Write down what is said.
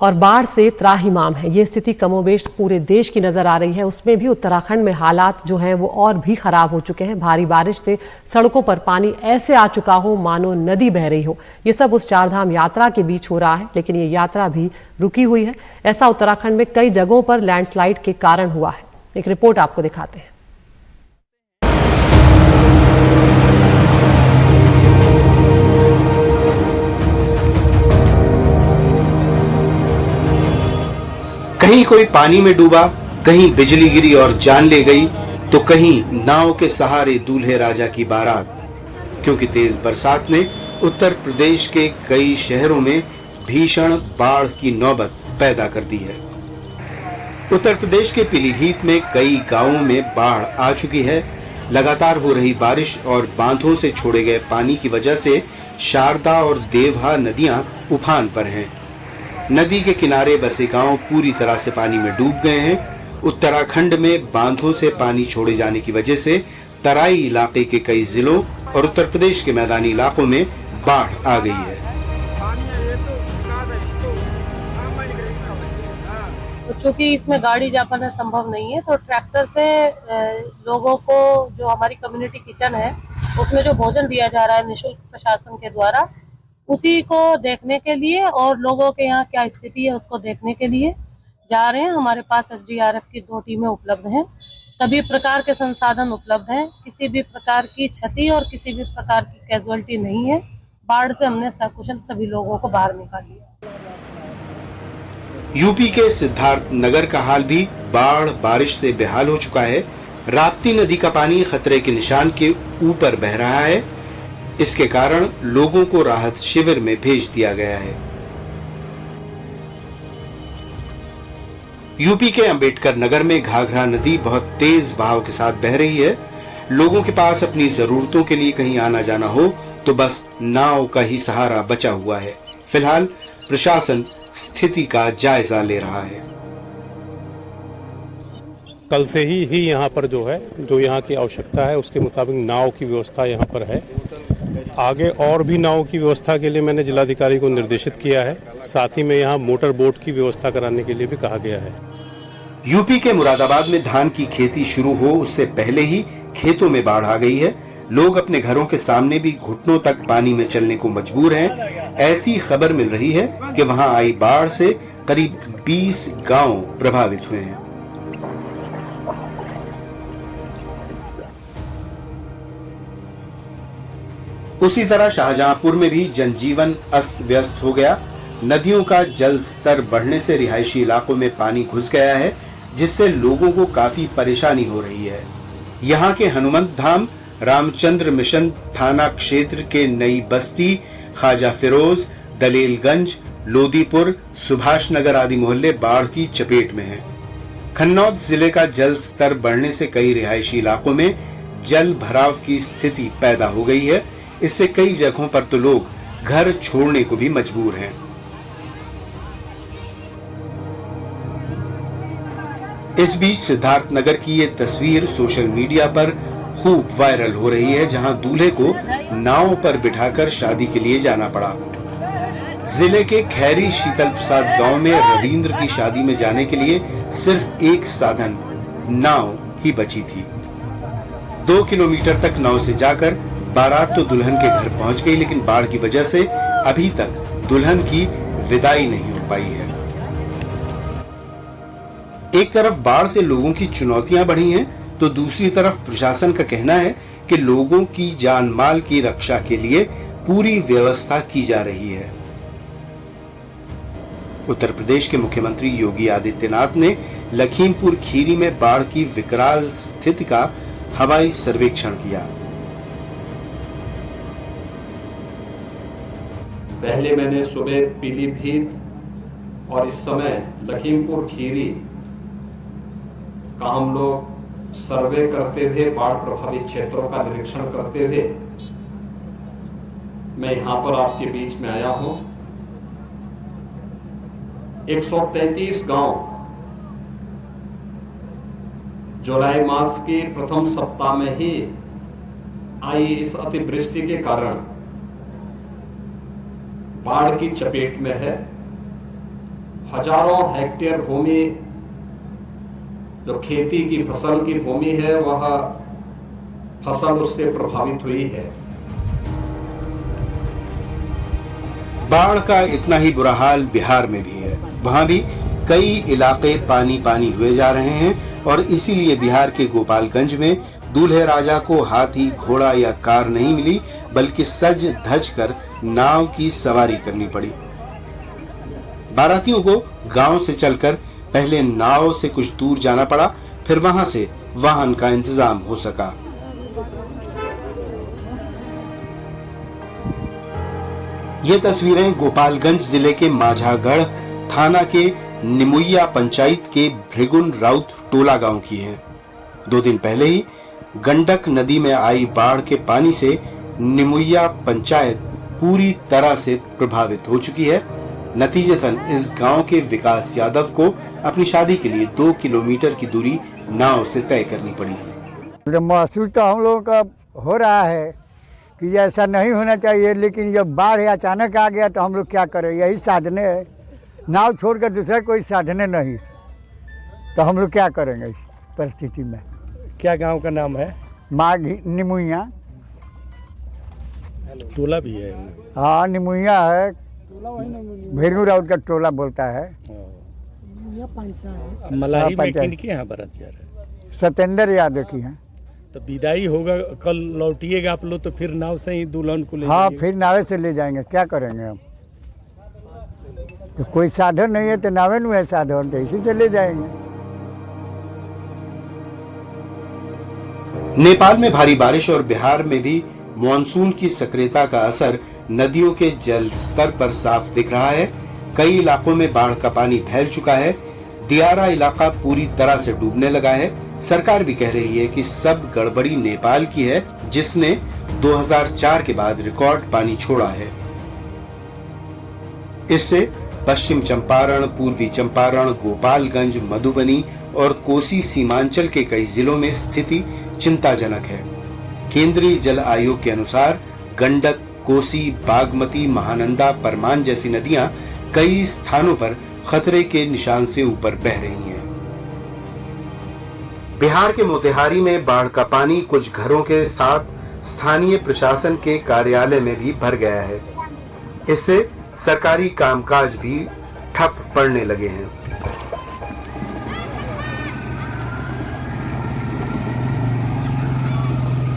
और बाढ़ से त्राहिमाम है। ये स्थिति कमोबेश पूरे देश की नजर आ रही है। उसमें भी उत्तराखंड में हालात जो हैं वो और भी खराब हो चुके हैं। भारी बारिश से सड़कों पर पानी ऐसे आ चुका हो मानो नदी बह रही हो। ये सब उस चारधाम यात्रा के बीच हो रहा है, लेकिन ये यात्रा भी रुकी हुई है। ऐसा उत्तराखंड में कई जगहों पर लैंडस्लाइड के कारण हुआ है। एक रिपोर्ट आपको दिखाते हैं। कहीं कोई पानी में डूबा, कहीं बिजली गिरी और जान ले गई, तो कहीं नाव के सहारे दूल्हे राजा की बारात। क्योंकि तेज बरसात ने उत्तर प्रदेश के कई शहरों में भीषण बाढ़ की नौबत पैदा कर दी है। उत्तर प्रदेश के पीलीभीत में कई गांवों में बाढ़ आ चुकी है। लगातार हो रही बारिश और बांधों से छोड़े गए पानी की वजह से शारदा और देवहा नदियां उफान पर हैं। नदी के किनारे बसे गांव पूरी तरह से पानी में डूब गए हैं। उत्तराखंड में बांधों से पानी छोड़े जाने की वजह से तराई इलाके के कई जिलों और उत्तर प्रदेश के मैदानी इलाकों में बाढ़ आ गई है। चूंकि इसमें गाड़ी जा पाना संभव नहीं है, तो ट्रैक्टर से लोगों को, जो हमारी कम्युनिटी किचन है उसमें जो भोजन दिया जा रहा है निःशुल्क प्रशासन के द्वारा, उसी को देखने के लिए और लोगों के यहाँ क्या स्थिति है उसको देखने के लिए जा रहे हैं। हमारे पास SDRF की 2 टीमें उपलब्ध हैं। सभी प्रकार के संसाधन उपलब्ध हैं। किसी भी प्रकार की क्षति और किसी भी प्रकार की कैजुअलिटी नहीं है। बाढ़ से हमने सकुशल सभी लोगों को बाहर निकाल लिया। यूपी के सिद्धार्थ नगर का हाल भी बाढ़ बारिश से बेहाल हो चुका है। राप्ती नदी का पानी खतरे के निशान के ऊपर बह रहा है। इसके कारण लोगों को राहत शिविर में भेज दिया गया है। यूपी के अंबेडकर नगर में घाघरा नदी बहुत तेज बहाव के साथ बह रही है। लोगों के पास अपनी जरूरतों के लिए कहीं आना जाना हो तो बस नाव का ही सहारा बचा हुआ है। फिलहाल प्रशासन स्थिति का जायजा ले रहा है। कल से ही यहाँ पर जो यहाँ की आवश्यकता है उसके मुताबिक नाव की व्यवस्था यहाँ पर है। आगे और भी नाव की व्यवस्था के लिए मैंने जिलाधिकारी को निर्देशित किया है। साथ ही में यहाँ मोटर बोट की व्यवस्था कराने के लिए भी कहा गया है। यूपी के मुरादाबाद में धान की खेती शुरू हो उससे पहले ही खेतों में बाढ़ आ गई है। लोग अपने घरों के सामने भी घुटनों तक पानी में चलने को मजबूर हैं। ऐसी खबर मिल रही है कि वहां आई बाढ़ से करीब 20 गांव प्रभावित हुए हैं। उसी तरह शाहजहांपुर में भी जनजीवन अस्त व्यस्त हो गया। नदियों का जल स्तर बढ़ने से रिहायशी इलाकों में पानी घुस गया है, जिससे लोगों को काफी परेशानी हो रही है। यहाँ के हनुमंत धाम, रामचंद्र मिशन थाना क्षेत्र के नई बस्ती, ख्वाजा फिरोज, दलेलगंज, लोदीपुर, सुभाष नगर आदि मोहल्ले बाढ़ की चपेट में हैं। खन्नौद जिले का जल स्तर बढ़ने से कई रिहायशी इलाकों में जल भराव की स्थिति पैदा हो गई है। इससे कई जगहों पर तो लोग घर छोड़ने को भी मजबूर हैं। इस बीच सिद्धार्थनगर की ये तस्वीर सोशल मीडिया पर खूब वायरल हो रही है, जहां दूल्हे को नाव पर बिठाकर शादी के लिए जाना पड़ा। जिले के खैरी शीतल प्रसाद गांव में रविंद्र की शादी में जाने के लिए सिर्फ एक साधन नाव ही बची थी। 2 किलोमीटर तक नाव से जाकर बारात तो दुल्हन के घर पहुंच गई, लेकिन बाढ़ की वजह से अभी तक दुल्हन की विदाई नहीं हो पाई है। एक तरफ बाढ़ से लोगों की चुनौतियां बढ़ी हैं, तो दूसरी तरफ प्रशासन का कहना है कि लोगों की जान माल की रक्षा के लिए पूरी व्यवस्था की जा रही है। उत्तर प्रदेश के मुख्यमंत्री योगी आदित्यनाथ ने लखीमपुर खीरी में बाढ़ की विकराल स्थिति का हवाई सर्वेक्षण किया। पहले मैंने सुबह पीलीभीत और इस समय लखीमपुर खीरी का हम लोग सर्वे करते हुए, बाढ़ प्रभावित क्षेत्रों का निरीक्षण करते हुए मैं यहां पर आपके बीच में आया हूं। 133 गांव जुलाई मास के प्रथम सप्ताह में ही आई इस अतिवृष्टि के कारण बाढ़ की चपेट में है। हजारों हेक्टेयर भूमि जो खेती की फसल की भूमि है वह फसल उससे प्रभावित हुई है। बाढ़ का इतना ही बुरा हाल बिहार में भी है। वहां भी कई इलाके पानी पानी हुए जा रहे हैं और इसीलिए बिहार के गोपालगंज में दूल्हे राजा को हाथी, घोड़ा या कार नहीं मिली, बल्कि सज धज कर नाव की सवारी करनी पड़ी। बारातियों को गांव से चलकर पहले नाव से कुछ दूर जाना पड़ा, फिर वहां से वाहन का इंतजाम हो सका। ये तस्वीरें गोपालगंज जिले के माझागढ़ थाना के निमुइया पंचायत के भृगुन राउत टोला गांव की हैं। 2 दिन पहले ही गंडक नदी में आई बाढ़ के पानी से निमुइया पंचायत पूरी तरह से प्रभावित हो चुकी है। नतीजतन इस गांव के विकास यादव को अपनी शादी के लिए 2 किलोमीटर की दूरी नाव से तय करनी पड़ी। महसूस तो हम लोगों का हो रहा है कि ऐसा नहीं होना चाहिए, लेकिन जब बाढ़ अचानक आ गया तो हम लोग क्या करें, यही साधने है, नाव छोड़कर दूसरा कोई साधने नहीं, तो हम लोग क्या करेंगे इस परिस्थिति में। क्या गांव का नाम है? माघी निमुइया। टोला भी है? हाँ, निमुइया है, भृगु राउत का टोला बोलता है। मलाही में किनके यहाँ बारात जा रहा है? सत्येंद्र यादव की है। तो विदाई होगा, कल लौटिएगा आप लोग, तो फिर नाव से ही दुल्हन को ले हाँ, जाइएगा? फिर नावे से ले जाएंगे, क्या करेंगे हम, तो कोई साधन नहीं है, तो नावे में है साधन, तो इसी से ले जाएंगे। नेपाल में भारी बारिश और बिहार में भी मॉनसून की सक्रियता का असर नदियों के जल स्तर पर साफ दिख रहा है। कई इलाकों में बाढ़ का पानी फैल चुका है। दियारा इलाका पूरी तरह से डूबने लगा है। सरकार भी कह रही है कि सब गड़बड़ी नेपाल की है, जिसने 2004 के बाद रिकॉर्ड पानी छोड़ा है। इससे पश्चिम चंपारण, पूर्वी चंपारण, गोपालगंज, मधुबनी और कोसी सीमांचल के कई जिलों में स्थिति चिंताजनक है। केंद्रीय जल आयोग के अनुसार गंडक, कोसी, बागमती, महानंदा, परमान जैसी नदियां कई स्थानों पर खतरे के निशान से ऊपर बह रही हैं। बिहार के मोतिहारी में बाढ़ का पानी कुछ घरों के साथ स्थानीय प्रशासन के कार्यालय में भी भर गया है। इससे सरकारी कामकाज भी ठप पड़ने लगे हैं।